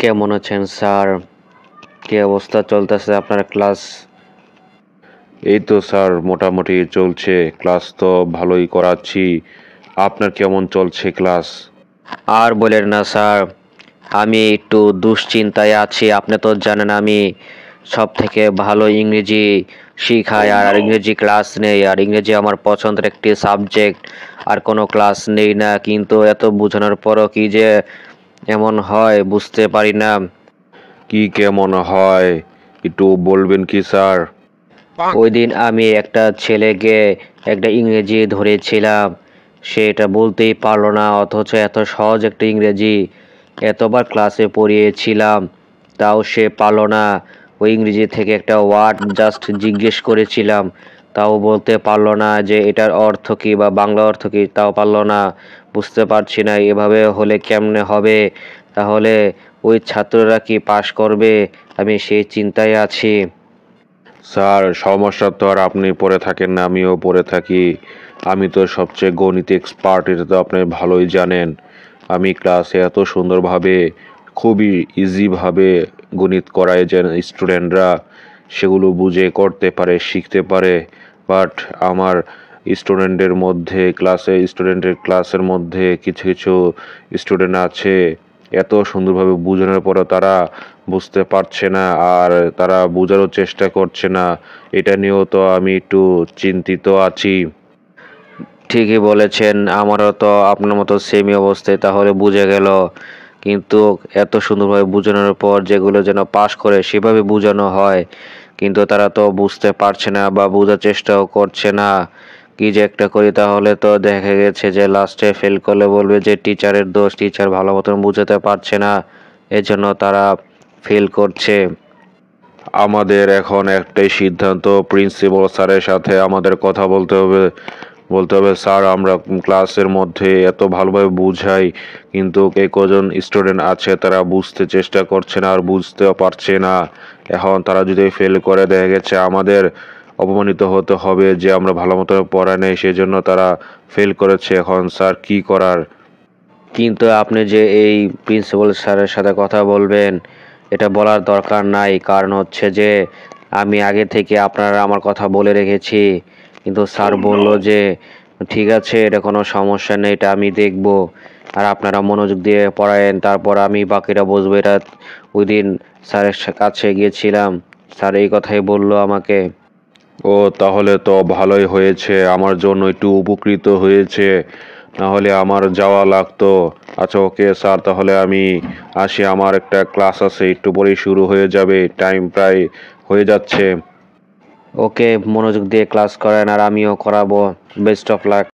কেমন আছেন স্যার? কি অবস্থা চলতেছে আপনার ক্লাস? এই তো স্যার মোটামুটি চলছে, ক্লাস তো ভালোই করাচ্ছি। আপনার কেমন চলছে ক্লাস? আর বলেন না স্যার, আমি একটু দুশ্চিন্তায় আছি। আপনি তো জানেন আমি সব থেকে ভালো ইংরেজি শিখাই আর ইংরেজি ক্লাস নেই, আর ইংরেজি আমার পছন্দের একটি সাবজেক্ট। আর কোনো ক্লাস নেই না, কিন্তু এত বোঝানোর পরও কি যে এমন হয় বুঝতে পারি না। কি কেমন হয় একটু বলবেন কি স্যার? ওই দিন আমি একটা ছেলেকে একটা ইংরেজি ধরেছিলাম, সে এটা বলতেই পারলো না, অথচ এত সহজ একটা ইংরেজি এতবার ক্লাসে পড়িয়েছিলাম, তাও সে পারলো না। ওই ইংরেজি থেকে একটা ওয়ার্ড জাস্ট জিজ্ঞেস করেছিলাম, তাও বলতে পারলো না যে এটার অর্থ কি বা বাংলা অর্থ কি, তাও পারলো না। বুঝতে পারছি না এভাবে হলে কেমনে হবে। তাহলে ওই ছাত্ররা কি পাশ করবে? আমি সেই চিন্তায় আছি। স্যার সমস্যা তো আর আপনি পড়ে থাকেন না, আমিও পড়ে থাকি। আমি তো সবচেয়ে গণিত এক্সপার্ট, এটা তো আপনি ভালোই জানেন। আমি ক্লাসে এত সুন্দরভাবে, খুবই ইজিভাবে গণিত করাই যে স্টুডেন্টরা সেগুলো বুঝে করতে পারে, শিখতে পারে। বাট আমার স্টুডেন্টের ক্লাসের মধ্যে কিছু কিছু স্টুডেন্ট আছে, এত সুন্দরভাবে বোঝানোর পরও তারা বুঝতে পারছে না, আর তারা বোঝারও চেষ্টা করছে না। এটা নিয়েও তো আমি একটু চিন্তিত আছি। ঠিকই বলেছেন, আমারও তো আপনার মতো সেমই অবস্থায়, তাহলে বুঝে গেল। কিন্তু এত সুন্দরভাবে বোঝানোর পর যেগুলো যেন পাশ করে সেভাবে বোঝানো হয়, কিন্তু তারা তো বুঝতে পারছে না বা বোঝার চেষ্টাও করছে না। কি যে একটা করি, তাহলে তো দেখা গেছে যে লাস্টে ফেল করলে বলবে যে টিচারের দোষ, টিচার ভালো মতন বুঝাতে পারছে না, এজন্য তারা ফেল করছে। আমাদের এখন একটাই সিদ্ধান্ত, প্রিন্সিপাল স্যারের সাথে আমাদের কথা বলতে হবে স্যার, আমরা ক্লাসের মধ্যে এত ভালোভাবে বুঝাই, কিন্তু কজন স্টুডেন্ট আছে তারা বুঝতে চেষ্টা করছে না আর বুঝতেও পারছে না। এখন তারা যদি ফেল করে, দেখা গেছে আমাদের অপমানিত হতে হবে যে আমরা ভালো মতো পড়াই নাই, সেই জন্য তারা ফেল করেছে। এখন স্যার কি করার? কিন্তু আপনি যে এই প্রিন্সিপাল স্যারের সাথে কথা বলবেন, এটা বলার দরকার নাই। কারণ হচ্ছে যে আমি আগে থেকে আপনারা আমার কথা বলে রেখেছি, কিন্তু স্যার বলল যে ঠিক আছে, এটা কোনো সমস্যা নেই, এটা আমি দেখব, আর আপনারা মনোযোগ দিয়ে পড়ায়েন, তারপর আমি বাকিটা বুঝবো। এটা ওই দিন স্যারের কাছে গিয়েছিলাম, স্যার এই কথাই বললো আমাকে। ও তাহলে তো ভালোই হয়েছে, আমার জন্য একটু উপকৃত হয়েছে, না হলে আমার যাওয়া লাগতো। আচ্ছা ওকে স্যার, তাহলে আমি আসি, আমার একটা ক্লাস আছে, একটু পরেই শুরু হয়ে যাবে, টাইম প্রায় হয়ে যাচ্ছে। ওকে, মনোযোগ দিয়ে ক্লাস করেন আর আমিও করাবো। Best of luck.